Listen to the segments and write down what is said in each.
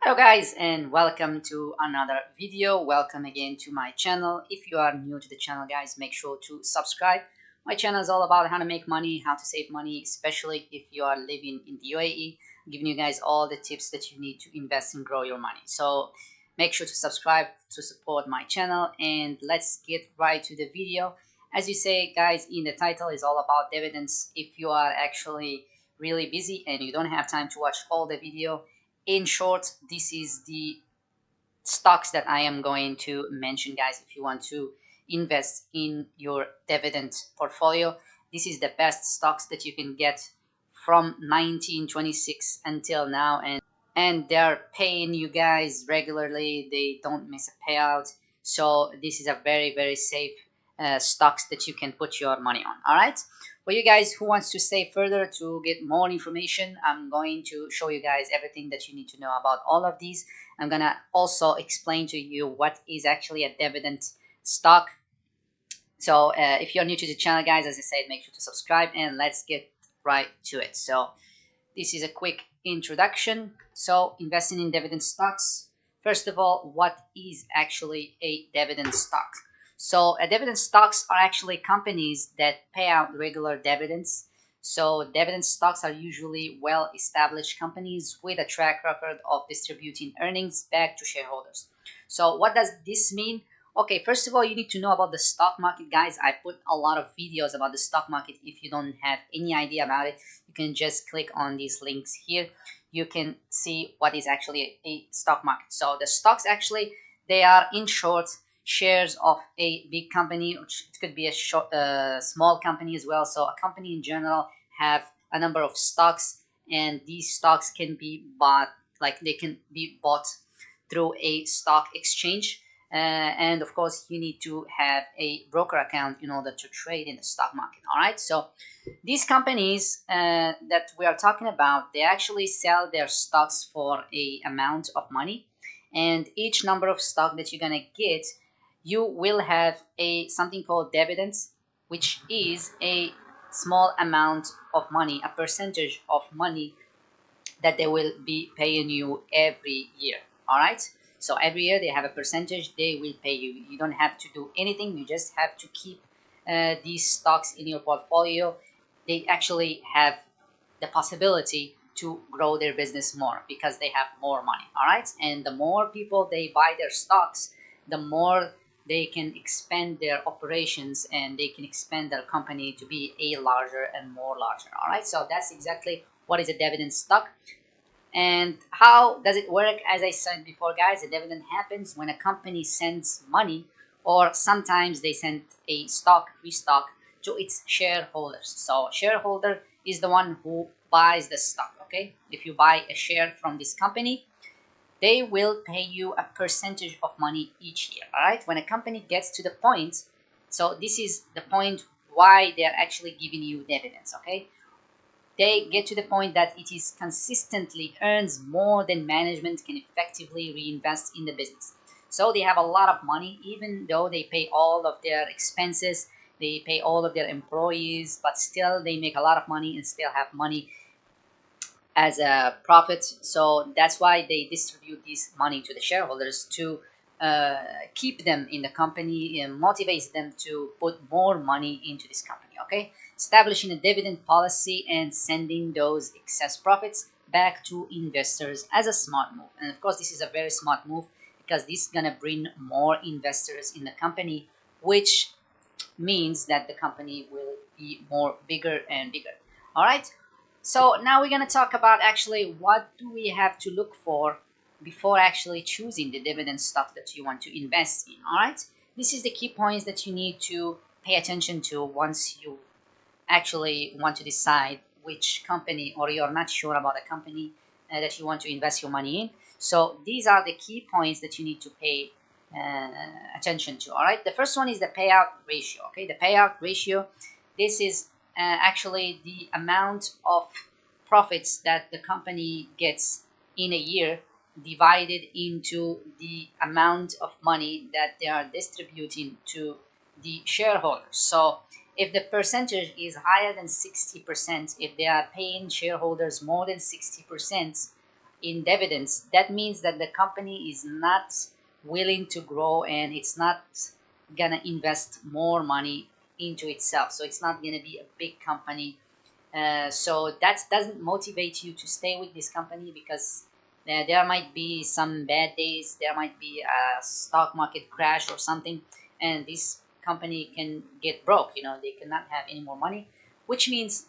Hello guys, and welcome to another video. Welcome again to my channel. If you are new to the channel guys, make sure to subscribe. My channel is all about how to make money, how to save money, especially if you are living in the UAE. I'm giving you guys all the tips that you need to invest and grow your money. So make sure to subscribe to support my channel, and let's get right to the video. As you say guys, in the title is all about dividends. If you are actually really busy and you don't have time to watch all the video, in short, this is the stocks that I am going to mention, guys. If you want to invest in your dividend portfolio, this is the best stocks that you can get from 1926 until now, and they're paying you guys regularly. They don't miss a payout, so this is a very safe stocks that you can put your money on. All right, for you guys who wants to stay further to get more information, I'm going to show you guys everything that you need to know about all of these. I'm gonna also explain to you what is actually a dividend stock. So if you're new to the channel guys, as I said, make sure to subscribe, and let's get right to it. So this is a quick introduction. So investing in dividend stocks. First of all, what is actually a dividend stock? So dividend stocks are actually companies that pay out regular dividends. So dividend stocks are usually well-established companies with a track record of distributing earnings back to shareholders. So what does this mean? Okay, first of all, you need to know about the stock market, guys. I put a lot of videos about the stock market. If you don't have any idea about it, you can just click on these links here. You can see what is actually a stock market. So the stocks actually, they are in short shares of a big company, which it could be a small company as well. So a company in general have a number of stocks, and these stocks can be bought, like they can be bought through a stock exchange. And of course, you need to have a broker account in order to trade in the stock market. All right, so these companies that we are talking about, they actually sell their stocks for a amount of money, and each number of stock that you're gonna get, you will have a something called dividends, which is a small amount of money, a percentage of money that they will be paying you every year. All right, so every year they have a percentage they will pay you. You don't have to do anything, you just have to keep these stocks in your portfolio. They actually have the possibility to grow their business more because they have more money. All right, and the more people they buy their stocks, the more they can expand their operations, and they can expand their company to be a larger and more larger. All right, so that's exactly what is a dividend stock. And how does it work? As I said before, guys, a dividend happens when a company sends money, or sometimes they send a stock, free stock, to its shareholders. So shareholder is the one who buys the stock. Okay, if you buy a share from this company, they will pay you a percentage of money each year. All right, when a company gets to the point, so this is the point why they're actually giving you dividends. Okay, they get to the point that it is consistently earns more than management can effectively reinvest in the business. So they have a lot of money, even though they pay all of their expenses, they pay all of their employees, but still they make a lot of money and still have money as a profit. So that's why they distribute this money to the shareholders to keep them in the company and motivates them to put more money into this company. Okay, establishing a dividend policy and sending those excess profits back to investors as a smart move. And of course, this is a very smart move because this is gonna bring more investors in the company, which means that the company will be more bigger and bigger. All right, so now we're going to talk about actually what do we have to look for before actually choosing the dividend stock that you want to invest in. All right, this is the key points that you need to pay attention to once you actually want to decide which company, or you're not sure about a company that you want to invest your money in. So these are the key points that you need to pay uh, attention to. All right, the first one is the payout ratio. Okay, the payout ratio, this is actually the amount of profits that the company gets in a year divided into the amount of money that they are distributing to the shareholders. So if the percentage is higher than 60%, if they are paying shareholders more than 60%, in dividends, that means that the company is not willing to grow and it's not gonna invest more money into itself. So it's not gonna be a big company. So that doesn't motivate you to stay with this company, because there might be some bad days, there might be a stock market crash or something, and this company can get broke. They cannot have any more money, which means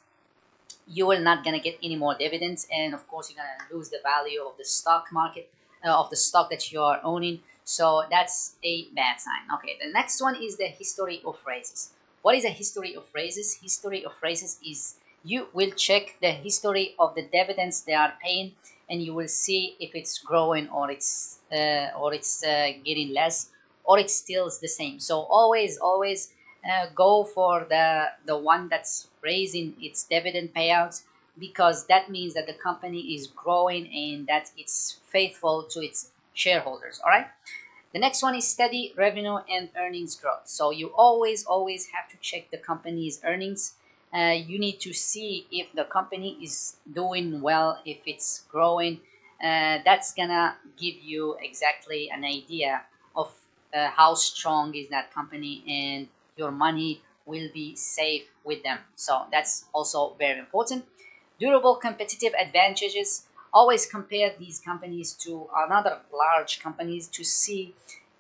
you will not gonna get any more dividends, and of course you're gonna lose the value of the stock market, of the stock that you are owning. So that's a bad sign. Okay, the next one is the history of raises. What is a history of raises? History of raises is, you will check the history of the dividends they are paying, and you will see if it's growing or it's getting less, or it's still the same. So always go for the one that's raising its dividend payouts, because that means that the company is growing and that it's faithful to its shareholders. All right. The next one is steady revenue and earnings growth. So you always have to check the company's earnings. You need to see if the company is doing well, if it's growing. That's gonna give you exactly an idea of how strong is that company, and your money will be safe with them. So that's also very important. Durable competitive advantages. Always compare these companies to another large companies to see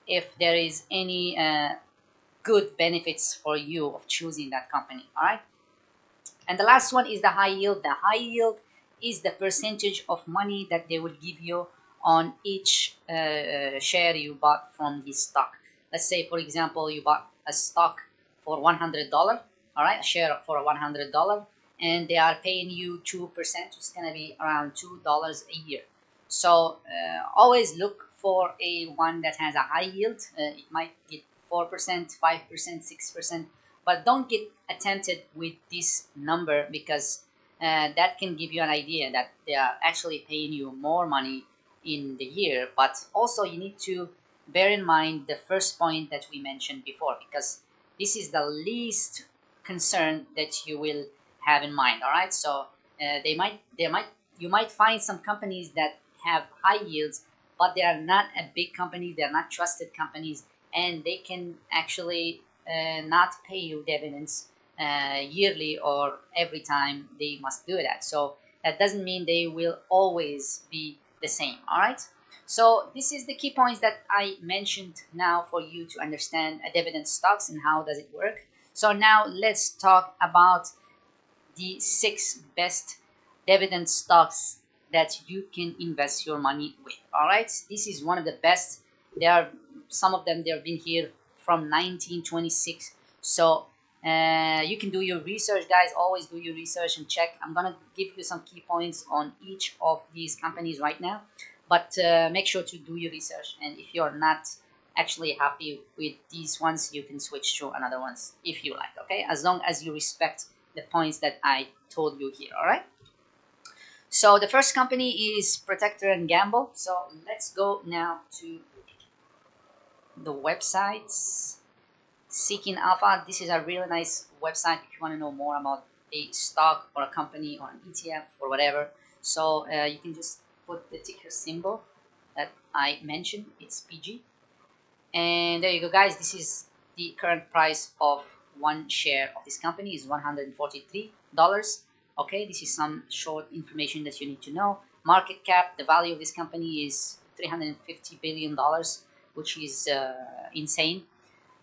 if there is any good benefits for you of choosing that company. All right. And the last one is the high yield. The high yield is the percentage of money that they will give you on each share you bought from this stock. Let's say, for example, you bought a stock for $100, all right, a share for $100, and they are paying you 2%. It's gonna be around $2 a year. So always look for a one that has a high yield. It might get 4%, 5%, 6%, but don't get tempted with this number, because that can give you an idea that they are actually paying you more money in the year. But also you need to bear in mind the first point that we mentioned before, because this is the least concern that you will have in mind. All right. So you might find some companies that have high yields, but they are not a big company, they're not trusted companies, and they can actually not pay you dividends yearly or every time they must do that. So that doesn't mean they will always be the same. All right. So this is the key points that I mentioned now for you to understand a dividend stocks and how does it work. So now let's talk about the 6 best dividend stocks that you can invest your money with. All right. This is one of the best. There are some of them, they've been here from 1926. So you can do your research, guys. Always do your research and check. I'm gonna give you some key points on each of these companies right now, but make sure to do your research. And if you're not actually happy with these ones, you can switch to another ones if you like. Okay, as long as you respect the points that I told you here. All right. So the first company is Procter and Gamble. So let's go now to the websites. Seeking Alpha. This is a really nice website if you want to know more about a stock or a company or an ETF or whatever. So you can just put the ticker symbol that I mentioned. It's PG. And there you go, guys. This is the current price of one share of this company is $143. Okay, this is some short information that you need to know. Market cap, the value of this company is $350 billion, which is insane.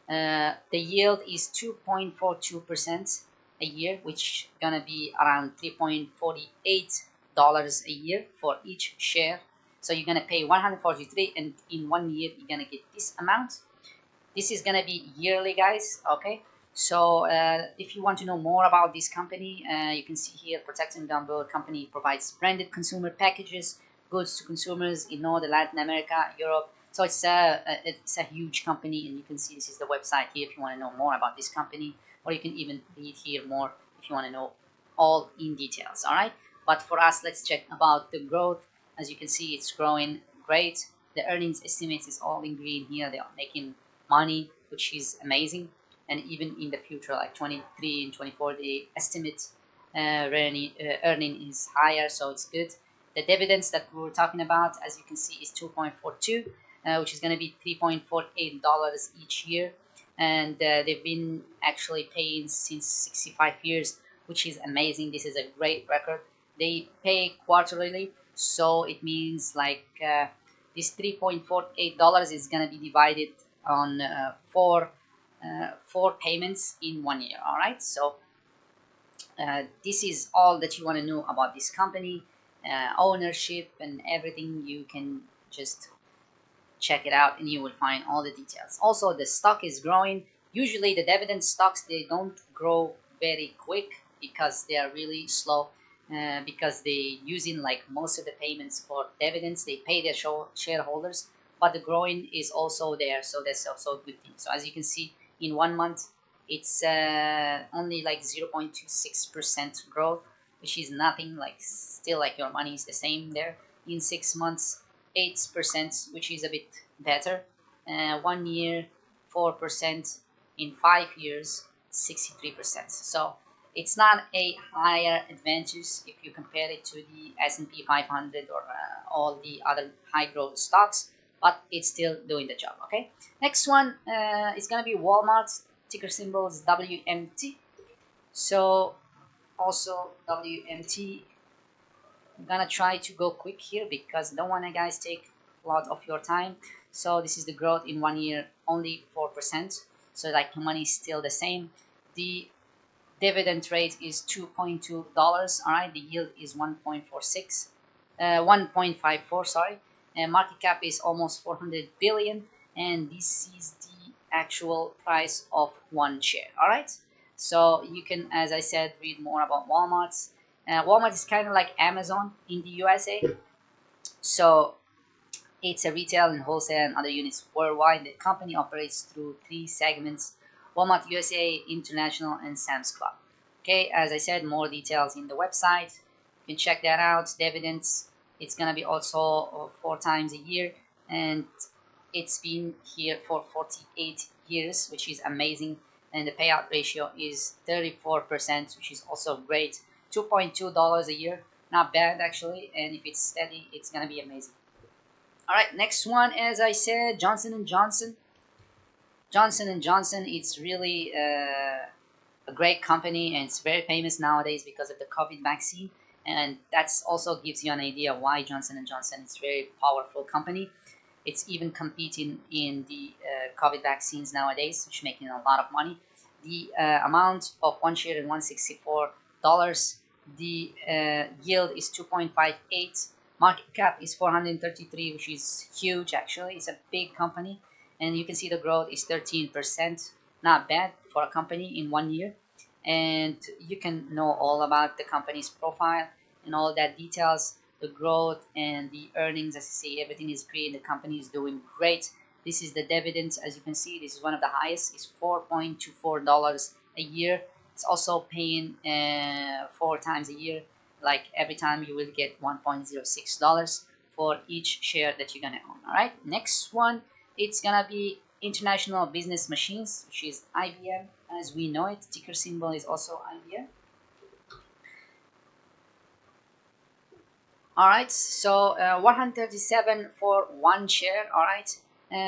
The yield is 2.42% a year, which gonna be around $3.48 a year for each share. So you're gonna pay 143, and in 1 year you're gonna get this amount. This is gonna be yearly, guys. Okay. So if you want to know more about this company, you can see here, Procter Gamble company provides branded consumer packages, goods to consumers in North Latin America, Europe. So it's a huge company, and you can see this is the website here if you want to know more about this company, or you can even read here more if you want to know all in details. All right. But for us, let's check about the growth. As you can see, it's growing great. The earnings estimates is all in green here. They are making money, which is amazing. And even in the future, like 23 and 24, the estimate earning is higher, so it's good. The dividends that we were talking about, as you can see, is 2.42, which is going to be $3.48 each year. And they've been actually paying since 65 years, which is amazing. This is a great record. They pay quarterly, so it means like this $3.48 is going to be divided on four payments in 1 year. All right, so this is all that you want to know about this company, ownership and everything. You can just check it out and you will find all the details. Also, the stock is growing. Usually the dividend stocks, they don't grow very quick because they are really slow, because they using like most of the payments for dividends. They pay their shareholders, but the growing is also there, so that's also a good thing. So as you can see, in 1 month it's only like 0.26% growth, which is nothing. Like still, like your money is the same there. In 6 months, 8%, which is a bit better. 1 year, 4%. In 5 years, 63%. So it's not a higher advantage if you compare it to the S&P 500 or all the other high growth stocks, but it's still doing the job. Okay. Next one is gonna be Walmart. Ticker symbol is WMT. So also WMT. I'm gonna try to go quick here because I don't want to guys take a lot of your time. So this is the growth in 1 year, only 4%. So like the money is still the same. The dividend rate is $2.2. All right, the yield is 1.46, 1.54. Sorry, and market cap is almost 400 billion, and this is the actual price of one share. All right, so you can, as I said, read more about Walmart. Walmart is kind of like Amazon in the USA. So it's a retail and wholesale and other units worldwide. The company operates through 3 segments: Walmart USA, International, and Sam's Club. Okay, as I said, more details in the website. You can check that out. Dividends, it's gonna be also 4 times a year, and it's been here for 48 years, which is amazing. And the payout ratio is 34%, which is also great. $2.2 a year, not bad actually. And if it's steady, it's gonna be amazing. All right, next one, as I said, Johnson and Johnson. Johnson and Johnson, it's really a great company, and it's very famous nowadays because of the COVID vaccine. And that's also gives you an idea why Johnson and Johnson is a very powerful company. It's even competing in the COVID vaccines nowadays, which making a lot of money. The amount of one share is $164. The yield is 2.58. Market cap is 433, which is huge actually. It's a big company, and you can see the growth is 13%. Not bad for a company in 1 year. And you can know all about the company's profile and all that details, the growth and the earnings. As I say, everything is great. The company is doing great. This is the dividends. As you can see, this is one of the highest. It's $4.24 a year. It's also paying 4 times a year. Like every time you will get $1.06 for each share that you're gonna own. All right. Next one, it's gonna be International Business Machines, which is IBM as we know it. Ticker symbol is also IBM. All right, so 137 for one share. All right,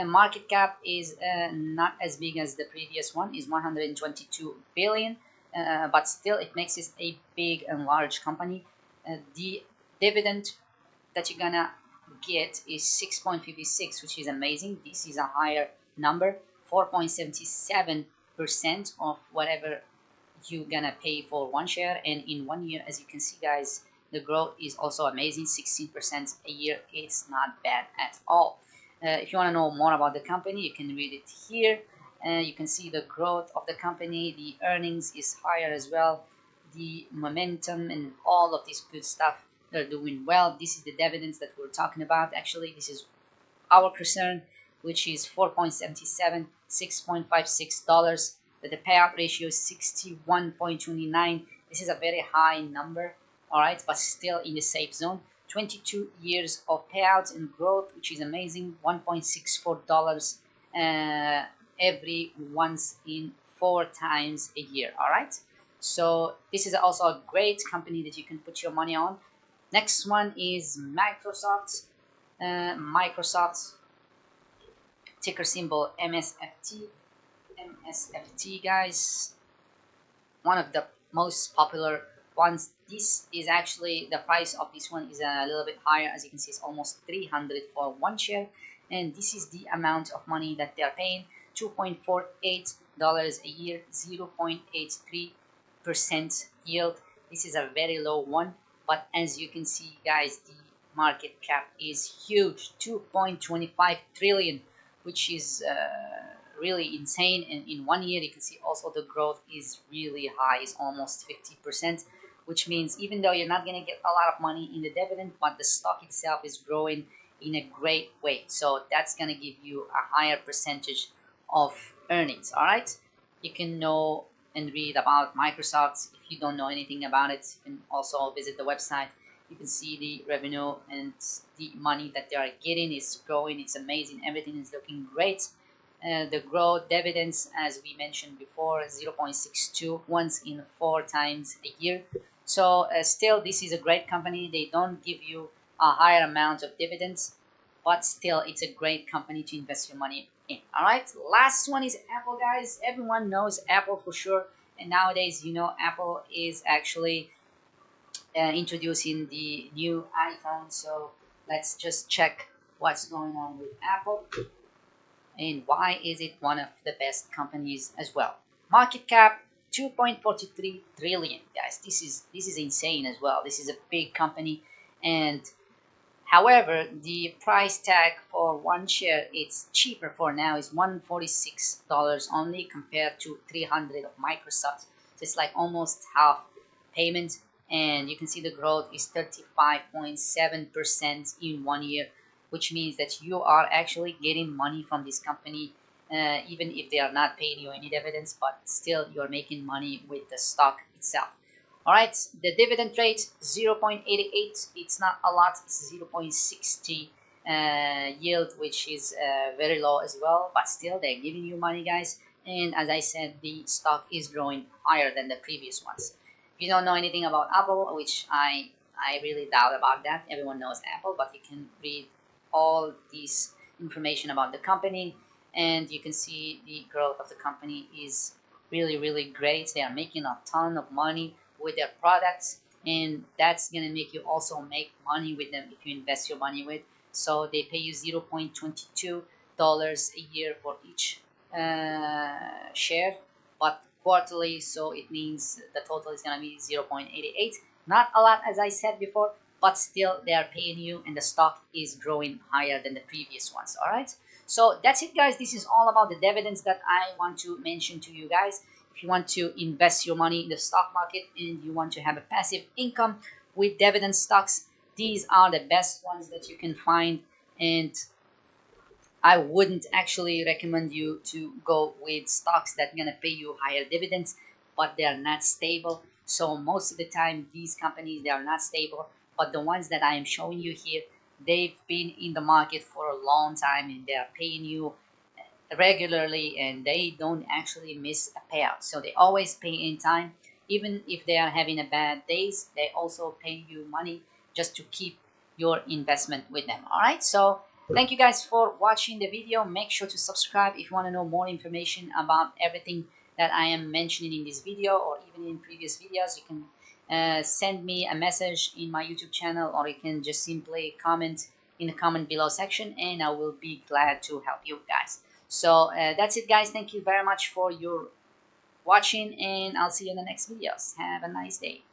market cap is not as big as the previous one, is 122 billion, but still it makes it a big and large company. The dividend that you're gonna get is 6.56, which is amazing. This is a higher number, 4.77% of whatever you're gonna pay for one share. And in 1 year, as you can see guys, the growth is also amazing. 16% a year. It's not bad at all. If you want to know more about the company, you can read it here. You can see the growth of the company. The earnings is higher as well. The momentum and all of this good stuff, they're doing well. This is the dividends that we're talking about. Actually, this is our concern, which is 4.77, $6.56. But the payout ratio is 61.29. This is a very high number. All right, but still in the safe zone. 22 years of payouts and growth, which is amazing. $1.64 every once in 4 times a year. All right, so this is also a great company that you can put your money on. Next one is Microsoft. Microsoft, ticker symbol MSFT. MSFT, guys, one of the most popular ones. This is actually, the price of this one is a little bit higher. As you can see, it's almost 300 for one share, and this is the amount of money that they are paying: $2.48 a year, 0.83% yield. This is a very low one, but as you can see, guys, the market cap is huge, 2.25 trillion, which is really insane. And in one year, you can see also the growth is really high, it's almost 50%, which means even though you're not going to get a lot of money in the dividend, but the stock itself is growing in a great way, so that's going to give you a higher percentage of earnings. All right, you can know and read about Microsoft. If you don't know anything about it, you can also visit the website. You can see the revenue and the money that they are getting is growing. It's amazing, everything is looking great. The growth dividends, as we mentioned before, 0.62 once in 4 times a year. So still, this is a great company. They don't give you a higher amount of dividends, but still, it's a great company to invest your money in. All right, last one is Apple, guys. Everyone knows Apple for sure, and nowadays, you know, Apple is actually introducing the new iPhone. So let's just check what's going on with Apple and why is it one of the best companies as well. Market cap 2.43 trillion, guys. This is insane as well. This is a big company, and however, the price tag for one share, it's cheaper for now, is $146 only compared to 300 of Microsoft. So it's like almost half payment, and you can see the growth is 35.7% in one year, which means that you are actually getting money from this company, even if they are not paying you any dividends, but still you're making money with the stock itself. All right, the dividend rate 0.88. It's not a lot. It's 0.60 yield, which is very low as well. But still, they're giving you money, guys. And as I said, the stock is growing higher than the previous ones. If you don't know anything about Apple, which I really doubt about that. Everyone knows Apple, but you can read all this information about the company, and you can see the growth of the company is really great. They are making a ton of money with their products, and that's gonna make you also make money with them if you invest your money with. So they pay you $0.22 a year for each share, but quarterly, so it means the total is gonna be 0.88. Not a lot, as I said before, but still they are paying you, and the stock is growing higher than the previous ones. All right, so that's it, guys. This is all about the dividends that I want to mention to you guys. If you want to invest your money in the stock market and you want to have a passive income with dividend stocks, these are the best ones that you can find. And I wouldn't actually recommend you to go with stocks that are gonna pay you higher dividends, but they are not stable. So most of the time, these companies, they are not stable. But the ones that I am showing you here, they've been in the market for a long time, and they are paying you regularly, and they don't actually miss a payout. So they always pay in time. Even if they are having a bad days, they also pay you money just to keep your investment with them. All right, so thank you guys for watching the video. Make sure to subscribe if you want to know more information about everything that I am mentioning in this video, or even in previous videos. You can send me a message in my YouTube channel, or you can just simply comment in the comment below section, and I will be glad to help you guys. So that's it, guys. Thank you very much for your watching, and I'll see you in the next videos. Have a nice day.